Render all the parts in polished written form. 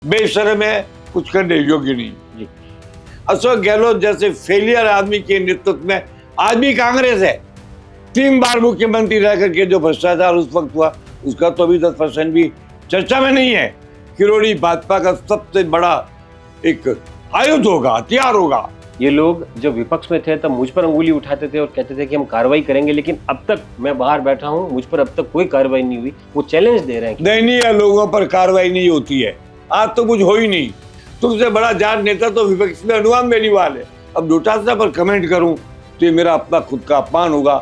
बेशर्म है, कुछ करने योग्य नहीं। जी। अशोक गहलोत जैसे फेलियर आदमी के नेतृत्व में आज भी कांग्रेस है। 3 बार मुख्यमंत्री रह करके जो भ्रष्टाचार उस वक्त हुआ उसका तो अभी 10% भी चर्चा में नहीं है। किरोड़ी भाजपा का सबसे बड़ा एक आयुध होगा, हथियार होगा। ये लोग जब विपक्ष में थे तब मुझ पर अंगुली उठाते थे और कहते थे कि हम कार्रवाई करेंगे, लेकिन अब तक मैं बाहर बैठा हूं, मुझ पर अब तक कोई कार्रवाई नहीं हुई। वो चैलेंज दे रहे हैं कि दयनीय लोगों पर कार्रवाई नहीं होती है। आज तो कुछ हो ही नहीं। तुमसे बड़ा जाट नेता तो विपक्ष में हनुमान बेनीवाल है। अब डोटासरा पर कमेंट करूं तो ये मेरा अपना खुद का अपमान होगा।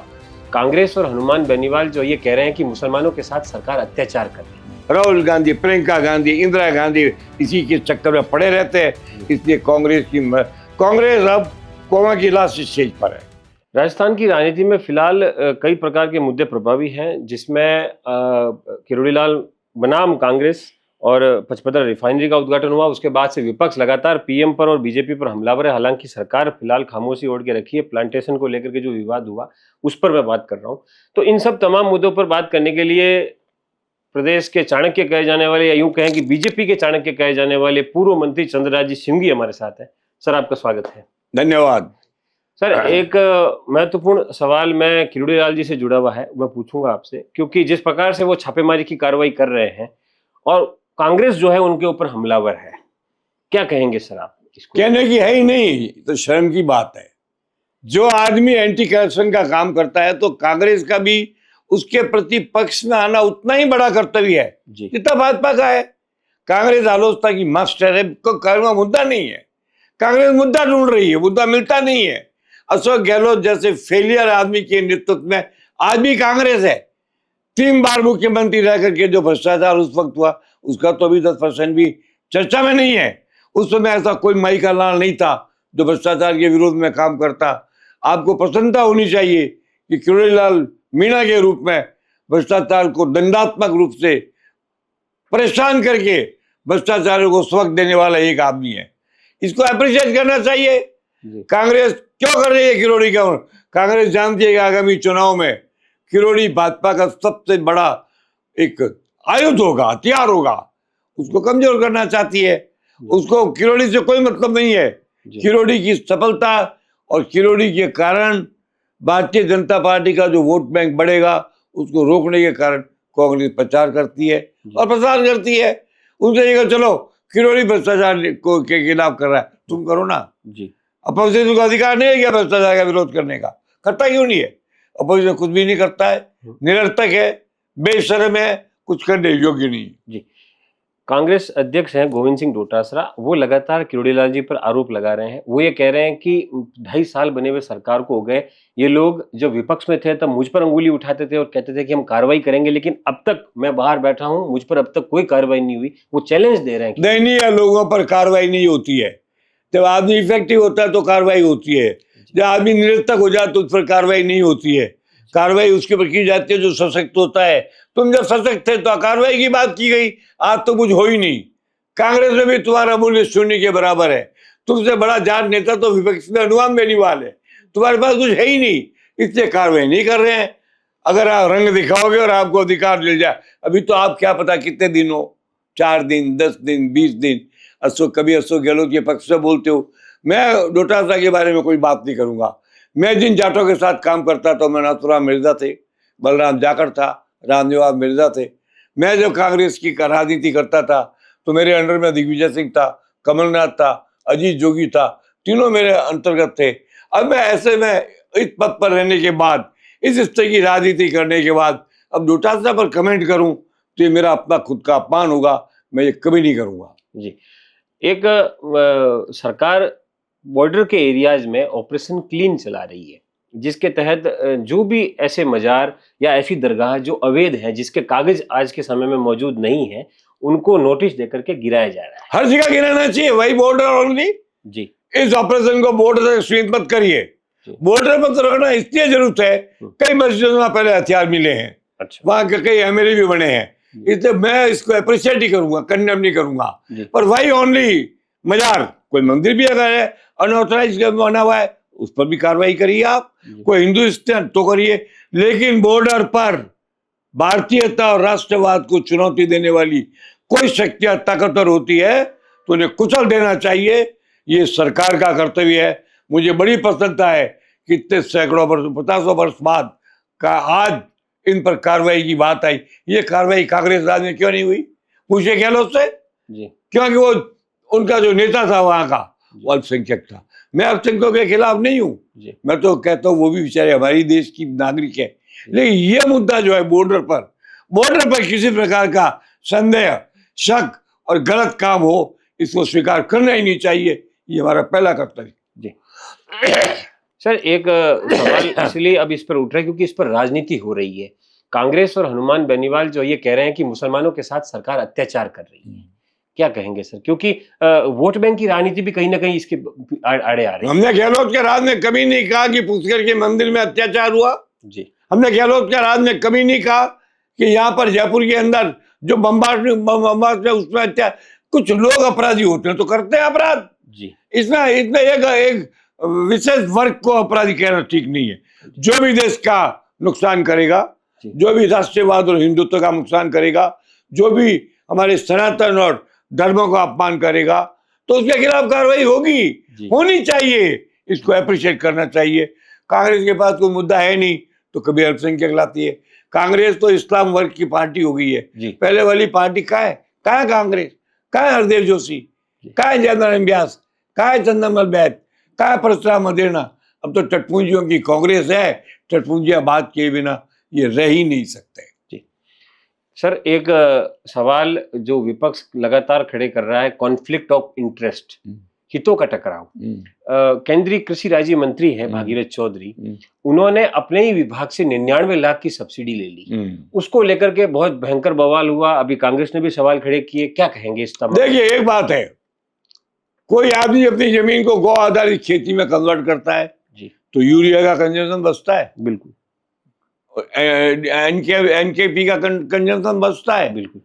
कांग्रेस और हनुमान बेनीवाल जो ये कह रहे हैं कि मुसलमानों के साथ सरकार अत्याचार कर रही है। राहुल गांधी, प्रियंका गांधी, इंदिरा गांधी इसी के चक्कर में पड़े रहते हैं। इसलिए कांग्रेस अब कोमा की लास्ट स्टेज पर है। राजस्थान की राजनीति में फिलहाल कई प्रकार के मुद्दे प्रभावी हैं, जिसमें किरोड़ी लाल बनाम कांग्रेस और पचपदरा रिफाइनरी का उद्घाटन हुआ। उसके बाद से विपक्ष लगातार पीएम पर और बीजेपी पर हमलावर है। हालांकि सरकार फिलहाल खामोशी ओढ़ के रखी है। प्लांटेशन को लेकर के जो विवाद हुआ उस पर मैं बात कर रहा हूँ। तो इन सब तमाम मुद्दों पर बात करने के लिए प्रदेश के चाणक्य कहे जाने वाले, या यूं कहें कि बीजेपी के चाणक्य कहे जाने वाले पूर्व मंत्री चंद्रराज सिंघी हमारे साथ है। सर, आपका स्वागत है। धन्यवाद। सर, एक महत्वपूर्ण सवाल मैं किरोड़ी लाल जी से जुड़ा हुआ है, मैं पूछूंगा आपसे, क्योंकि जिस प्रकार से वो छापेमारी की कार्रवाई कर रहे हैं और कांग्रेस जो है उनके ऊपर हमलावर है, क्या कहेंगे सर आप इसको? कहने की है ही नहीं, तो शर्म की बात है। जो आदमी एंटी करप्शन का काम करता है तो कांग्रेस का भी उसके प्रति पक्ष में आना उतना ही बड़ा कर्तव्य है जितना भाजपा का है। कांग्रेस आलोचना की मास्टर है, कोई मुद्दा नहीं है। कांग्रेस मुद्दा ढूंढ रही है, मुद्दा मिलता नहीं है। अशोक गहलोत जैसे फेलियर आदमी के नेतृत्व में आज भी कांग्रेस है। 3 बार मुख्यमंत्री रह करके जो भ्रष्टाचार उस वक्त हुआ उसका तो अभी 10% भी चर्चा में नहीं है। उस समय ऐसा कोई माई का लाल नहीं था जो भ्रष्टाचार के विरोध में काम करता। आपको प्रसन्नता होनी चाहिए कि किरोड़ी लाल मीणा के रूप में भ्रष्टाचार को दंडात्मक रूप से परेशान करके भ्रष्टाचारियों को सबक देने वाला एक आदमी है। इसको अप्रिशिएट करना चाहिए। कांग्रेस क्यों कर रही है किरोड़ी का? कांग्रेस जानती है कि आगामी चुनाव में किरोड़ी भाजपा का सबसे बड़ा एक आयुध होगा, हथियार होगा। उसको कमजोर करना चाहती है। उसको किरोड़ी से कोई मतलब नहीं है। किरोड़ी की सफलता और किरोड़ी के कारण भारतीय जनता पार्टी का जो वोट बैंक बढ़ेगा उसको रोकने के कारण कांग्रेस प्रचार करती है और प्रसार करती है। उनसे ये चलो किरोड़ी भ्रष्टाचार को के खिलाफ कर रहा है, तुम करो ना जी। अपोजिशन को अधिकार नहीं है क्या भ्रष्टाचार का विरोध करने का? करता क्यों नहीं है? अपोजिशन कुछ भी नहीं करता है, निरर्थक है, बेशर्म है, कुछ करने योग्य नहीं जी। कांग्रेस अध्यक्ष हैं गोविंद सिंह डोटासरा, वो लगातार किरोड़ी लाल जी पर आरोप लगा रहे हैं। वो ये कह रहे हैं कि 2.5 साल बने हुए सरकार को हो गए। ये लोग जब विपक्ष में थे तब मुझ पर अंगुली उठाते थे और कहते थे कि हम कार्रवाई करेंगे, लेकिन अब तक मैं बाहर बैठा हूं, मुझ पर अब तक कोई कार्रवाई नहीं हुई। वो चैलेंज दे रहे हैं। दयनीय लोगों पर कार्रवाई नहीं होती है। जब आदमी इफेक्टिव होता है तो कार्रवाई होती है। जब आदमी निरर्थक हो जाए तो उस पर कार्रवाई नहीं होती है। कार्रवाई उसके पर की जाती है जो सशक्त होता है। तुम जब सशक्त थे तो कार्रवाई की बात की गई, आज तो कुछ हो ही नहीं। कांग्रेस में भी तुम्हारा मूल्य शून्य के बराबर है। तुमसे बड़ा जाट नेता तो विपक्ष में हनुमान बेनीवाल है। तुम्हारे पास कुछ है ही नहीं, इसलिए कार्रवाई नहीं कर रहे हैं। अगर आप रंग दिखाओगे और आपको अधिकार मिल जाए, अभी तो आप क्या पता कितने दिन हो, 4 दिन, 10 दिन, 20 दिन। कभी अशोक गहलोत के पक्ष से बोलते हो। मैं डोटासरा के बारे में कोई बात नहीं करूंगा। मैं जिन जाटों के साथ काम करता था, मैं नाथुराम मिर्जा थे, बलराम जाखड़ था, रामनिवास मिर्जा थे। मैं जब कांग्रेस की राजनीति करता था तो मेरे अंडर में दिग्विजय सिंह था, कमलनाथ था, अजीत जोगी था, तीनों मेरे अंतर्गत थे। अब मैं ऐसे में इस पद पर रहने के बाद, इस स्तर की राजनीति करने के बाद अब डोटासरा पर कमेंट करूं तो ये मेरा अपना खुद का अपमान होगा। मैं ये कभी नहीं करूंगा जी। एक सरकार बॉर्डर के एरियाज में ऑपरेशन क्लीन चला रही है, जिसके तहत जो भी ऐसे मजार या ऐसी दरगाह जो अवैध है, जिसके कागज आज के समय में मौजूद नहीं है, उनको नोटिस देकर के गिराया जा रहा है। हर जगह गिराना चाहिए। वही बॉर्डर ओनली जी। इस ऑपरेशन को बॉर्डर से सीमित मत करिए। बॉर्डर पर तो रखना इसलिए जरूरत है, कई मस्जिदों में पहले हथियार मिले हैं। अच्छा। वहां के कई एमएलए भी बने हैं। इसलिए मैं इसको अप्रिशिएट ही करूंगा, कंडेम नहीं करूंगा। पर वही ओनली मजार, कोई मंदिर भी अगर है अनऑथराइज बना हुआ है उस पर भी कार्रवाई करिए आप। कोई हिंदुस्तान तो करिए, लेकिन बॉर्डर पर भारतीयता और राष्ट्रवाद को चुनौती देने वाली कोई शक्तियां ताकतवर होती है तो उन्हें कुचल देना चाहिए। ये सरकार का कर्तव्य है। मुझे बड़ी प्रसन्नता है कि इतने सैकड़ों वर्ष, 50 वर्ष बाद का आज इन पर कार्रवाई की बात आई। ये कार्रवाई कांग्रेस राज में क्यों नहीं हुई? पूछे गहलोत से जी। क्योंकि वो उनका जो नेता था वहां का वो अल्पसंख्यक था। मैं अल्पसंख्यकों के खिलाफ नहीं हूँ, मैं तो कहता हूँ वो भी बेचारे हमारी देश की नागरिक है। लेकिन ये मुद्दा जो है बॉर्डर पर किसी प्रकार का संदेह, शक और गलत काम हो, इसको स्वीकार करना ही नहीं चाहिए। ये हमारा पहला कर्तव्य। जी सर, एक सवाल इसलिए अब इस पर उठ रहा है क्योंकि इस पर राजनीति हो रही है। कांग्रेस और हनुमान बेनीवाल जो ये कह रहे हैं कि मुसलमानों के साथ सरकार अत्याचार कर रही है, क्या कहेंगे सर? क्योंकि वोट बैंक की राजनीति भी कहीं ना कहीं इसके आड़े आ रही है। हमने गहलोत के राज में कभी नहीं कहा कि पुष्कर के मंदिर में अत्याचार हुआ। जी। हमने गहलोत के राज में कभी नहीं कहा कि यहाँ पर जयपुर के अंदर जो बम्बास में उसमें कुछ लोग अपराधी होते हैं तो करते हैं अपराध। जी। इसमें एक विशेष वर्ग को अपराधी कहना ठीक नहीं है। जो भी देश का नुकसान करेगा, जो भी राष्ट्रवाद और हिंदुत्व का नुकसान करेगा, जो भी हमारे सनातन और धर्मों का अपमान करेगा, तो उसके खिलाफ कार्रवाई होगी, होनी चाहिए। इसको अप्रिशिएट करना चाहिए। कांग्रेस के पास कोई मुद्दा है नहीं तो कभी अल्पसंख्यक लाती है। कांग्रेस तो इस्लाम वर्ग की पार्टी हो गई है। पहले वाली पार्टी कहाँ है? कहाँ है कांग्रेस? कहाँ है हरदेव जोशी? कहाँ है जयनारायण व्यास? कहाँ है चंदनमल बैद? कहाँ है परशुराम मदेना? अब तो चटपूंजियों की कांग्रेस है। चटपूंजियां बात किए बिना ये रह ही नहीं सकते। जी सर, एक सवाल जो विपक्ष लगातार खड़े कर रहा है, कॉन्फ्लिक्ट ऑफ इंटरेस्ट, हितों का टकराव। केंद्रीय कृषि राज्य मंत्री है भागीरथ चौधरी, उन्होंने अपने ही विभाग से 99 लाख की सब्सिडी ले ली। उसको लेकर के बहुत भयंकर बवाल हुआ। अभी कांग्रेस ने भी सवाल खड़े किए, क्या कहेंगे इस तमाम? देखिए, एक बात है, कोई आदमी अपनी जमीन को गौ आधारित खेती में कन्वर्ट करता है जी, तो यूरिया का कंजम्पशन बचता है, बिल्कुल। एनकेपी का कंजम्पशन बचता है, बिल्कुल।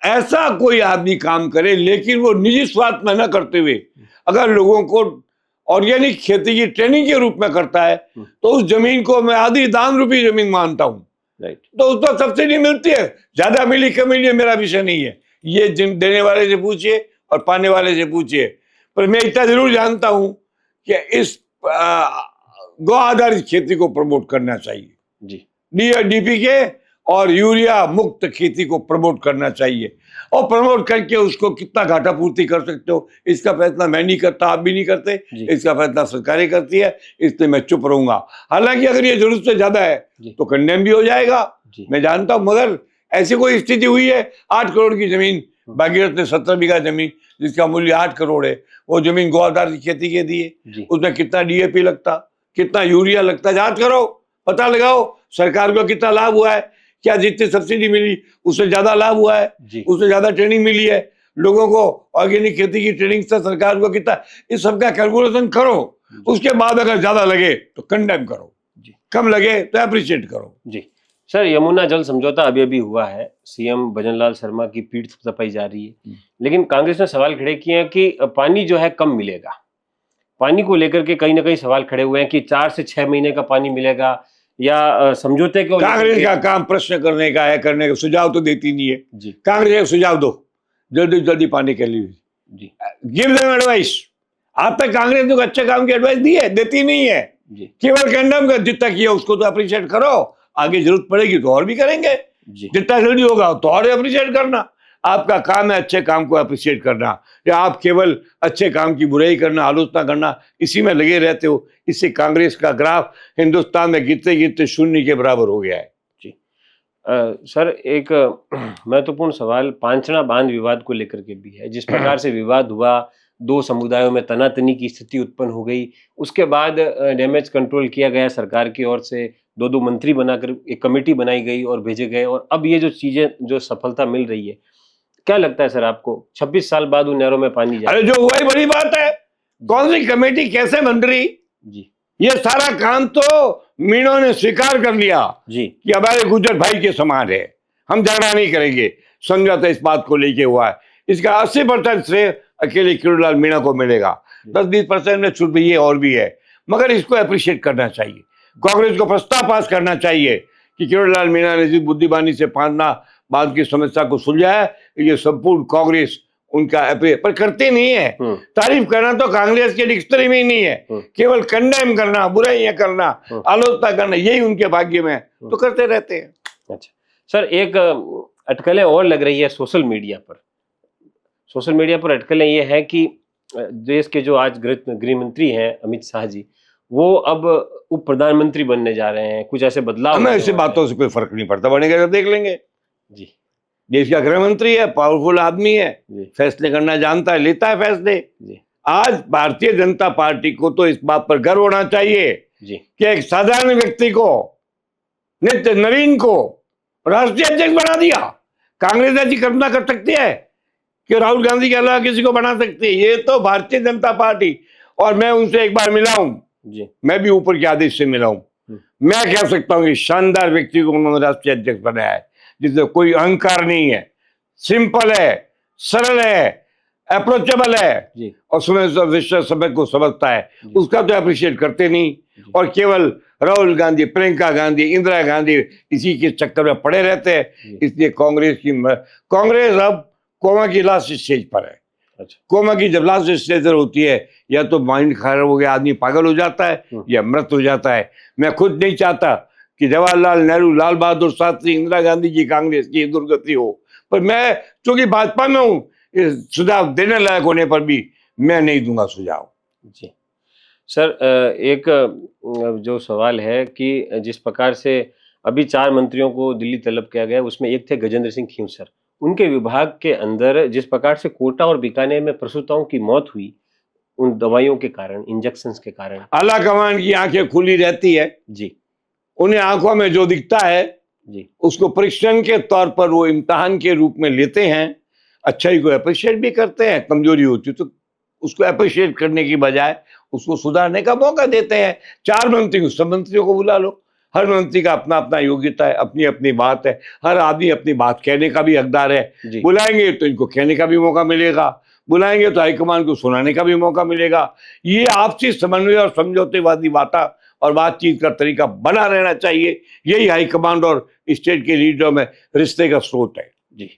ऐसा कोई आदमी काम करे, लेकिन वो निजी स्वार्थ में न करते हुए अगर लोगों को ऑर्गेनिक खेती की ट्रेनिंग के रूप में करता है तो उस जमीन को मैं आधी दान रूपी जमीन मानता हूं। राइट। तो उसको सब्सिडी मिलती है, ज्यादा मिली कम मिली मेरा विषय नहीं है। ये देने वाले से पूछिए और पाने वाले से पूछिए। पर मैं इतना जरूर जानता हूं कि इस गौ आधारित खेती को प्रमोट करना चाहिए जी, डीपीके और यूरिया मुक्त खेती को प्रमोट करना चाहिए। और प्रमोट करके उसको कितना घाटा पूर्ति कर सकते हो, इसका फैसला मैं नहीं करता, आप भी नहीं करते, इसका फैसला सरकारें करती है, इसलिए मैं चुप रहूंगा। हालांकि अगर ये जरूरत से ज्यादा है तो कंडेम भी हो जाएगा, मैं जानता हूं। मगर ऐसी कोई स्थिति हुई है, 8 करोड़ की जमीन भागीरथ ने 17 बीघा जमीन जिसका मूल्य 8 करोड़ है, वो जमीन गौ आधारित खेती के दिए, उसमें कितना डीएपी लगता, कितना यूरिया लगता, जांच करो, पता लगाओ सरकार को कितना लाभ हुआ है, क्या जितनी सब्सिडी मिली उससे ज्यादा लाभ हुआ है, उससे ज्यादा ट्रेनिंग मिली है, लोगों को ऑर्गेनिक खेती की ट्रेनिंग से सरकार को कितना, इस सबका कैलकुलेशन करो। उसके बाद अगर ज्यादा लगे तो कंडेम करो, कम लगे तो अप्रिशिएट करो। जी सर, यमुना जल समझौता अभी हुआ है, सीएम भजनलाल शर्मा की पीठ थपथपाई जा रही है, लेकिन कांग्रेस ने सवाल खड़े किए हैं कि पानी जो है कम मिलेगा। पानी को लेकर के कहीं ना कहीं सवाल खड़े हुए हैं कि 4 से 6 महीने का पानी मिलेगा या समझौते को। कांग्रेस का काम प्रश्न करने का है, करने का सुझाव तो देती नहीं है जी। कांग्रेस एक सुझाव दो जल्दी जल्दी पानी के लिए जी, गिव देम एडवाइस। आज तक कांग्रेस ने अच्छे काम की एडवाइस दी है? देती नहीं है जी। केवल कंडम कर, जितना किया उसको तो अप्रिशिएट करो, आगे जरूरत पड़ेगी तो और भी करेंगे, जितना जल्दी होगा तो और अप्रिशिएट करना। आपका काम है अच्छे काम को अप्रिशिएट करना, या आप केवल अच्छे काम की बुराई करना, आलोचना करना, इसी में लगे रहते हो। इससे कांग्रेस का ग्राफ हिंदुस्तान में गिरते गिरते शून्य के बराबर हो गया है जी। सर, एक महत्वपूर्ण सवाल पांचना बांध विवाद को लेकर के भी है। जिस प्रकार से विवाद हुआ, 2 समुदायों में तनातनी की स्थिति उत्पन्न हो गई, उसके बाद डैमेज कंट्रोल किया गया सरकार की ओर से, 2 मंत्री बनाकर एक कमेटी बनाई गई और भेजे गए, और अब ये जो चीजें, जो सफलता मिल रही है, क्या लगता है सर आपको 26 साल बाद उन नहरों में पानी जाए? अरे जो हुआ ही बड़ी बात है। कौन सी कमेटी कैसे बन रही जी, ये सारा काम तो मीणों ने स्वीकार कर लिया जी कि हमारे गुजर भाई के समान है, हम झगड़ा नहीं करेंगे। समझौता इस बात को लेके हुआ है। इसका 80% श्रेय अकेले किरोड़ीलाल मीणा को मिलेगा, 10-20% में छूट भी है और भी है, मगर इसको अप्रिशिएट करना चाहिए। कांग्रेस को प्रस्ताव पास करना चाहिए कि किरोड़ीलाल मीणा ने जिस बुद्धिमानी से पांचना बांध की समस्या को सुलझाया है, ये संपूर्ण कांग्रेस उनका पर करते नहीं है। तारीफ करना तो कांग्रेस के डिक्शनरी में ही नहीं है, केवल कंडेम करना, बुराइयां करना, आलोचना करना, यही उनके भाग्य में है, तो करते रहते हैं। अच्छा सर, एक अटकलें और लग रही है सोशल मीडिया पर। सोशल मीडिया पर अटकलें ये है कि देश के जो आज गृह मंत्री हैं अमित शाह जी, वो अब उप प्रधानमंत्री बनने जा रहे हैं, कुछ ऐसे बदलाव। हमें ऐसी बातों से कोई फर्क नहीं पड़ता, बनेगा तो देख लेंगे जी। देश का गृह मंत्री है, पावरफुल आदमी है, फैसले करना जानता है, लेता है फैसले जी। आज भारतीय जनता पार्टी को तो इस बात पर गर्व होना चाहिए जी कि एक साधारण व्यक्ति को, नित्य नवीन को राष्ट्रीय अध्यक्ष बना दिया। कांग्रेस ऐसी कल्पना कर सकती है कि राहुल गांधी के अलावा किसी को बना सकती है? ये तो भारतीय जनता पार्टी, और मैं उनसे एक बार मिला हूं जी, मैं भी ऊपर के आदेश से मिला हूं। मैं कह सकता हूं कि शानदार व्यक्ति को उन्होंने राष्ट्रीय अध्यक्ष बनाया है, जिसमें कोई अहंकार नहीं है, सिंपल है, सरल है, अप्रोचेबल है जी, और विश्व सभा को समझता है, उसका तो अप्रिशिएट करते नहीं, और केवल राहुल गांधी, प्रियंका गांधी, इंदिरा गांधी इसी के चक्कर में पड़े रहते हैं। इसलिए कांग्रेस अब कोमा की लास्ट स्टेज पर है। अच्छा। कोमा की जब लास्ट स्टेज होती है, या तो माइंड खराब हो गया, आदमी पागल हो जाता है, या मृत हो जाता है। मैं खुद नहीं चाहता कि जवाहरलाल नेहरू, लाल बहादुर शास्त्री, इंदिरा गांधी की कांग्रेस की दुर्गति हो, पर मैं चूंकि भाजपा में हूं, सुझाव देने लायक होने पर भी मैं नहीं दूंगा सुझाव जी। सर, एक जो सवाल है कि जिस प्रकार से अभी 4 मंत्रियों को दिल्ली तलब किया गया, उसमें एक थे गजेंद्र सिंह खींवसर। उनके विभाग के अंदर जिस प्रकार से कोटा और बीकानेर में प्रसूताओं की मौत हुई उन दवाइयों के कारण, इंजेक्शंस के कारण, आला कमान की आंखें खुली रहती है जी, उन्हें आंखों में जो दिखता है जी, उसको परीक्षण के तौर पर वो इम्तिहान के रूप में लेते हैं। अच्छाई को अप्रिशिएट भी करते हैं, कमजोरी होती तो उसको अप्रिशिएट करने की बजाय उसको सुधारने का मौका देते हैं। 4 मंत्री, सब मंत्रियों को बुला लो, हर मंत्री का अपना अपना योग्यता है, अपनी अपनी बात है, हर आदमी अपनी बात कहने का भी हकदार है। बुलाएंगे तो इनको कहने का भी मौका मिलेगा, बुलाएंगे तो हाईकमान को सुनाने का भी मौका मिलेगा। ये आपसी समन्वय और समझौतेवादी और बातचीत का तरीका बना रहना चाहिए। यही हाईकमांड और स्टेट के लीडरों में रिश्ते का स्रोत है जी।